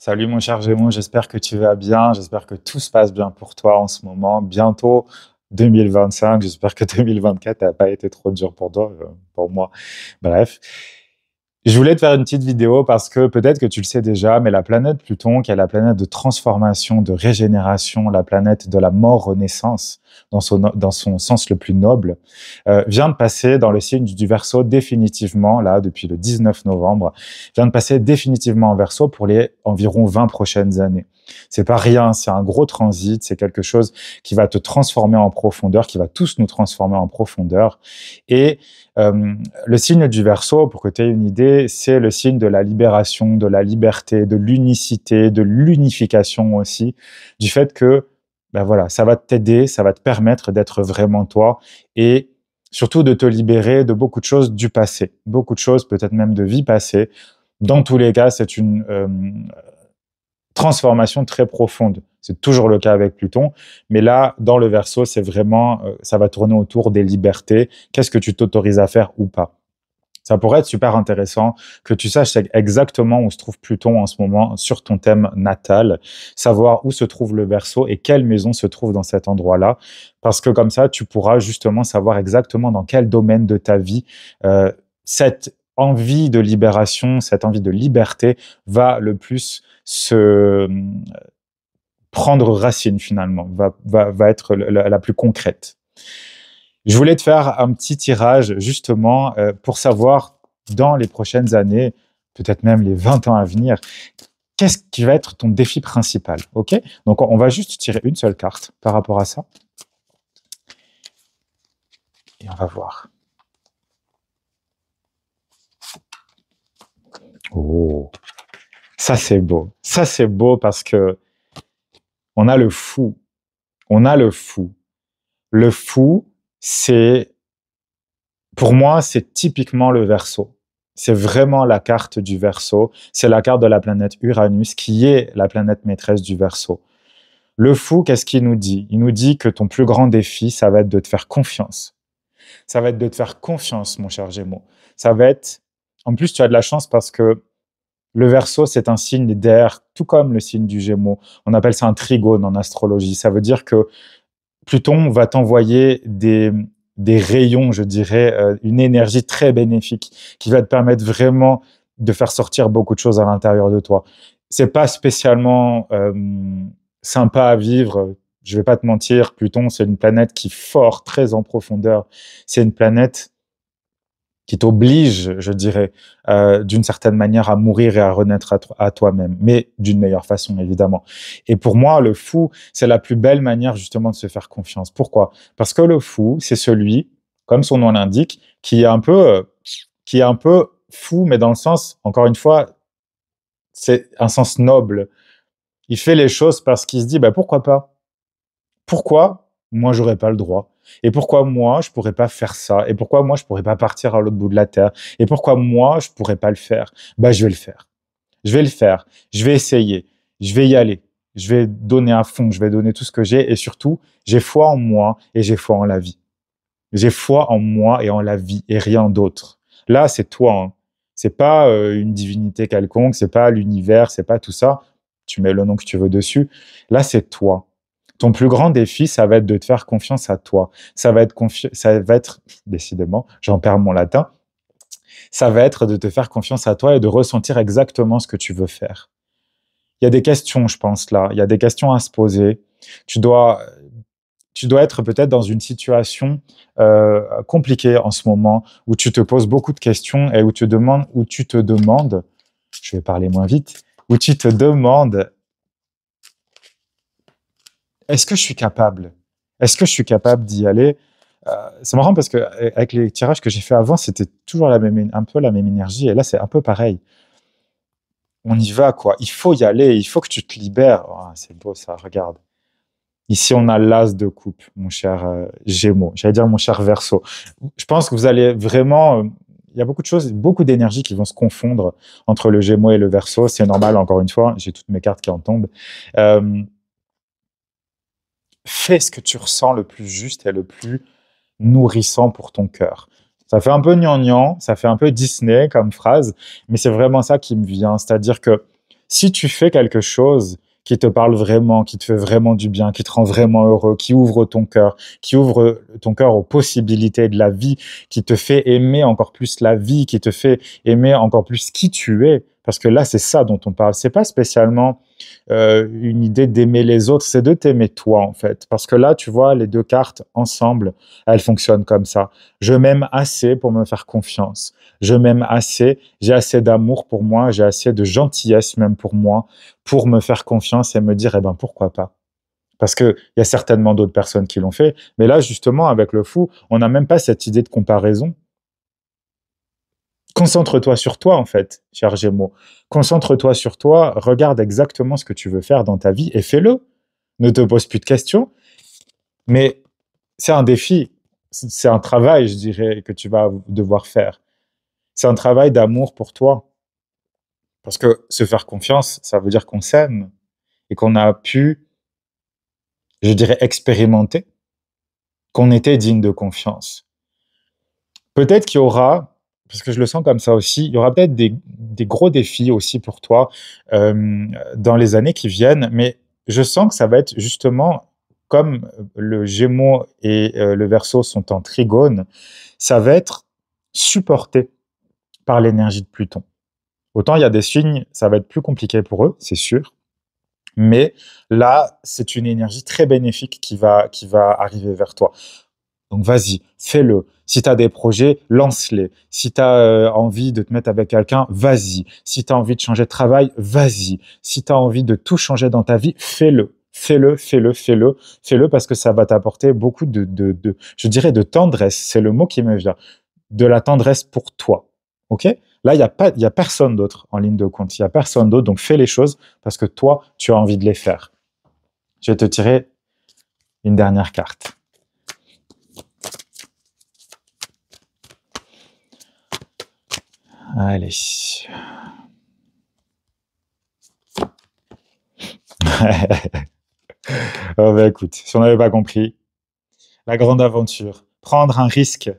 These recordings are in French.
Salut mon cher Gémeaux, j'espère que tu vas bien, j'espère que tout se passe bien pour toi en ce moment. Bientôt 2025, j'espère que 2024 n'a pas été trop dur pour toi, pour moi. Bref, je voulais te faire une petite vidéo parce que peut-être que tu le sais déjà, mais la planète Pluton, qui est la planète de transformation, de régénération, la planète de la mort-renaissance, dans son sens le plus noble, vient de passer dans le signe du Verseau définitivement, là, depuis le 19 novembre, vient de passer définitivement en Verseau pour les environ 20 prochaines années. C'est pas rien, c'est un gros transit, c'est quelque chose qui va te transformer en profondeur, qui va tous nous transformer en profondeur. Et le signe du Verseau, pour que tu aies une idée, c'est le signe de la libération, de la liberté, de l'unicité, de l'unification aussi, du fait que ben voilà, ça va t'aider, ça va te permettre d'être vraiment toi et surtout de te libérer de beaucoup de choses du passé, beaucoup de choses peut-être même de vie passée. Dans tous les cas, c'est une transformation très profonde. C'est toujours le cas avec Pluton, mais là, dans le Verseau, c'est vraiment, ça va tourner autour des libertés. Qu'est-ce que tu t'autorises à faire ou pas? Ça pourrait être super intéressant que tu saches exactement où se trouve Pluton en ce moment sur ton thème natal, savoir où se trouve le Verseau et quelle maison se trouve dans cet endroit-là, parce que comme ça, tu pourras justement savoir exactement dans quel domaine de ta vie cette envie de libération, cette envie de liberté va le plus se prendre racine finalement, va être la plus concrète. Je voulais te faire un petit tirage justement pour savoir dans les prochaines années, peut-être même les 20 ans à venir, qu'est-ce qui va être ton défi principal, ok? Donc on va juste tirer une seule carte par rapport à ça. Et on va voir. Oh, ça c'est beau. Ça c'est beau parce que on a le fou. On a le fou. Le fou, c'est, pour moi, c'est typiquement le Verseau. C'est vraiment la carte du Verseau. C'est la carte de la planète Uranus qui est la planète maîtresse du Verseau. Le fou, qu'est-ce qu'il nous dit? Il nous dit que ton plus grand défi, ça va être de te faire confiance. Ça va être de te faire confiance, mon cher Gémeaux. Ça va être... En plus, tu as de la chance parce que le Verseau, c'est un signe d'air, tout comme le signe du Gémeaux. On appelle ça un trigone en astrologie. Ça veut dire que Pluton va t'envoyer des rayons, je dirais, une énergie très bénéfique qui va te permettre vraiment de faire sortir beaucoup de choses à l'intérieur de toi. C'est pas spécialement sympa à vivre. Je vais pas te mentir, Pluton, c'est une planète qui fort, très en profondeur. C'est une planète qui t'oblige, je dirais, d'une certaine manière à mourir et à renaître à toi-même, mais d'une meilleure façon, évidemment. Et pour moi, le fou, c'est la plus belle manière justement de se faire confiance. Pourquoi? Parce que le fou, c'est celui, comme son nom l'indique, qui est un peu fou, mais dans le sens, encore une fois, c'est un sens noble. Il fait les choses parce qu'il se dit, bah, pourquoi pas? Pourquoi moi j'aurais pas le droit? Et pourquoi moi je pourrais pas faire ça? Et pourquoi moi je pourrais pas partir à l'autre bout de la terre? Et pourquoi moi je pourrais pas le faire? Bah je vais le faire. Je vais le faire. Je vais essayer. Je vais y aller. Je vais donner à fond. Je vais donner tout ce que j'ai. Et surtout, j'ai foi en moi et j'ai foi en la vie. J'ai foi en moi et en la vie et rien d'autre. Là, c'est toi. Hein. C'est pas une divinité quelconque. C'est pas l'univers. C'est pas tout ça. Tu mets le nom que tu veux dessus. Là, c'est toi. Ton plus grand défi, ça va être de te faire confiance à toi. Ça va être, décidément, j'en perds mon latin, ça va être de te faire confiance à toi et de ressentir exactement ce que tu veux faire. Il y a des questions, je pense, là. Il y a des questions à se poser. Tu dois, tu dois être peut-être dans une situation compliquée en ce moment, où tu te poses beaucoup de questions et où tu te demandes, je vais parler moins vite, où tu te demandes est-ce que je suis capable? Est-ce que je suis capable d'y aller? C'est marrant parce que avec les tirages que j'ai fait avant, c'était toujours un peu la même énergie. Et là, c'est un peu pareil. On y va, quoi. Il faut y aller. Il faut que tu te libères. Oh, c'est beau, ça. Regarde. Ici, on a l'as de coupe, mon cher Gémeaux. J'allais dire mon cher Verseau. Je pense que vous allez vraiment... il y a beaucoup de choses, beaucoup d'énergie qui vont se confondre entre le Gémeaux et le Verseau. C'est normal, encore une fois. J'ai toutes mes cartes qui en tombent. Fais ce que tu ressens le plus juste et le plus nourrissant pour ton cœur. Ça fait un peu gnangnan, ça fait un peu Disney comme phrase, mais c'est vraiment ça qui me vient. C'est-à-dire que Si tu fais quelque chose qui te parle vraiment, qui te fait vraiment du bien, qui te rend vraiment heureux, qui ouvre ton cœur aux possibilités de la vie, qui te fait aimer encore plus la vie, qui te fait aimer encore plus qui tu es, parce que là, c'est ça dont on parle. C'est pas spécialement une idée d'aimer les autres, c'est de t'aimer toi, en fait. Parce que là, tu vois, les deux cartes ensemble, elles fonctionnent comme ça. Je m'aime assez pour me faire confiance. Je m'aime assez, j'ai assez d'amour pour moi, j'ai assez de gentillesse même pour moi, pour me faire confiance et me dire, eh ben, pourquoi pas? Parce qu'il y a certainement d'autres personnes qui l'ont fait. Mais là, justement, avec le fou, on n'a même pas cette idée de comparaison. Concentre-toi sur toi, en fait, cher Gémeaux. Concentre-toi sur toi, regarde exactement ce que tu veux faire dans ta vie et fais-le. Ne te pose plus de questions. Mais c'est un défi, c'est un travail, je dirais, que tu vas devoir faire. C'est un travail d'amour pour toi. Parce que se faire confiance, ça veut dire qu'on s'aime et qu'on a pu, je dirais, expérimenter qu'on était digne de confiance. Peut-être qu'il y aura, parce que je le sens comme ça aussi, il y aura peut-être des gros défis aussi pour toi dans les années qui viennent, mais je sens que ça va être justement comme le Gémeaux et le Verseau sont en trigone, ça va être supporté par l'énergie de Pluton. Autant il y a des signes, ça va être plus compliqué pour eux, c'est sûr, mais là, c'est une énergie très bénéfique qui va arriver vers toi. Donc vas-y, fais-le. Si tu as des projets, lance-les. Si tu as envie de te mettre avec quelqu'un, vas-y. Si tu as envie de changer de travail, vas-y. Si tu as envie de tout changer dans ta vie, fais-le. Fais-le, fais-le, fais-le. Fais-le parce que ça va t'apporter beaucoup je dirais, de tendresse. C'est le mot qui me vient. De la tendresse pour toi. OK? Là, il y a personne d'autre en ligne de compte. Il y a personne d'autre. Donc, fais les choses parce que toi, tu as envie de les faire. Je vais te tirer une dernière carte. Allez. Oh bah écoute, si on n'avait pas compris, la grande aventure, prendre un risque,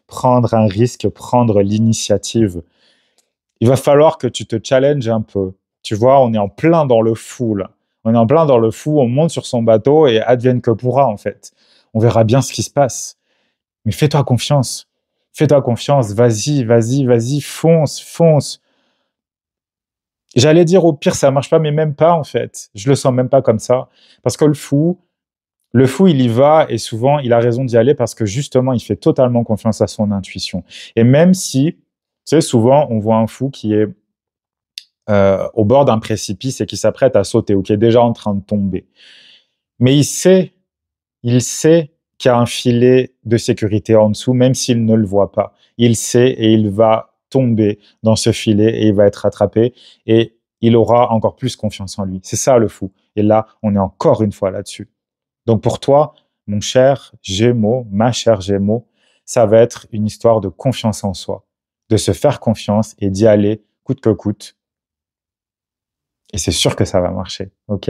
prendre l'initiative. Il va falloir que tu te challenges un peu. Tu vois, on est en plein dans le fou là. On est en plein dans le fou, on monte sur son bateau et advienne que pourra en fait. On verra bien ce qui se passe. Mais fais-toi confiance. Fais-toi confiance, vas-y, vas-y, vas-y, fonce, fonce. J'allais dire au pire ça marche pas, mais même pas en fait. Je le sens même pas comme ça. Parce que le fou il y va et souvent il a raison d'y aller parce que justement il fait totalement confiance à son intuition. Et même si, tu sais, souvent on voit un fou qui est au bord d'un précipice et qui s'apprête à sauter ou qui est déjà en train de tomber. Mais il sait qu'il y a un filet de sécurité en dessous, même s'il ne le voit pas. Il sait et il va tomber dans ce filet et il va être rattrapé et il aura encore plus confiance en lui. C'est ça le fou. Et là, on est encore une fois là-dessus. Donc pour toi, mon cher Gémeaux, ma chère Gémeaux, ça va être une histoire de confiance en soi, de se faire confiance et d'y aller coûte que coûte. Et c'est sûr que ça va marcher, ok?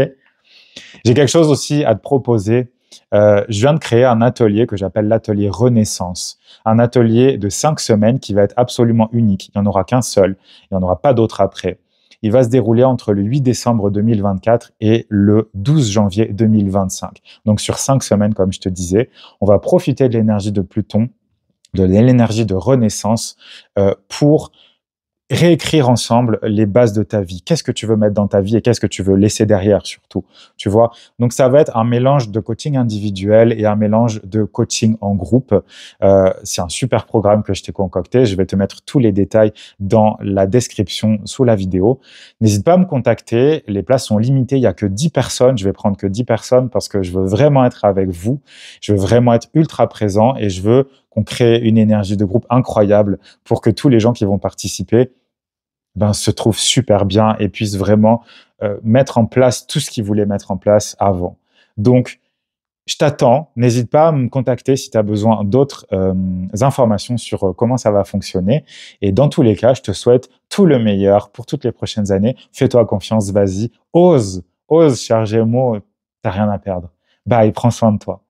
J'ai quelque chose aussi à te proposer. Je viens de créer un atelier que j'appelle l'atelier Renaissance. Un atelier de 5 semaines qui va être absolument unique. Il n'y en aura qu'un seul. Il n'y en aura pas d'autre après. Il va se dérouler entre le 8 décembre 2024 et le 12 janvier 2025. Donc sur 5 semaines, comme je te disais, on va profiter de l'énergie de Pluton, de l'énergie de Renaissance pour réécrire ensemble les bases de ta vie. Qu'est-ce que tu veux mettre dans ta vie et qu'est-ce que tu veux laisser derrière surtout, tu vois? Donc ça va être un mélange de coaching individuel et un mélange de coaching en groupe. C'est un super programme que je t'ai concocté. Je vais te mettre tous les détails dans la description sous la vidéo. N'hésite pas à me contacter. Les places sont limitées. Il y a que 10 personnes. Je vais prendre que 10 personnes parce que je veux vraiment être avec vous. Je veux vraiment être ultra présent et je veux qu'on crée une énergie de groupe incroyable pour que tous les gens qui vont participer se trouvent super bien et puissent vraiment mettre en place tout ce qu'ils voulaient mettre en place avant. Donc, je t'attends. N'hésite pas à me contacter si tu as besoin d'autres informations sur comment ça va fonctionner. Et dans tous les cas, je te souhaite tout le meilleur pour toutes les prochaines années. Fais-toi confiance, vas-y. Ose, cher Gémeaux, t'as rien à perdre. Bye, prends soin de toi.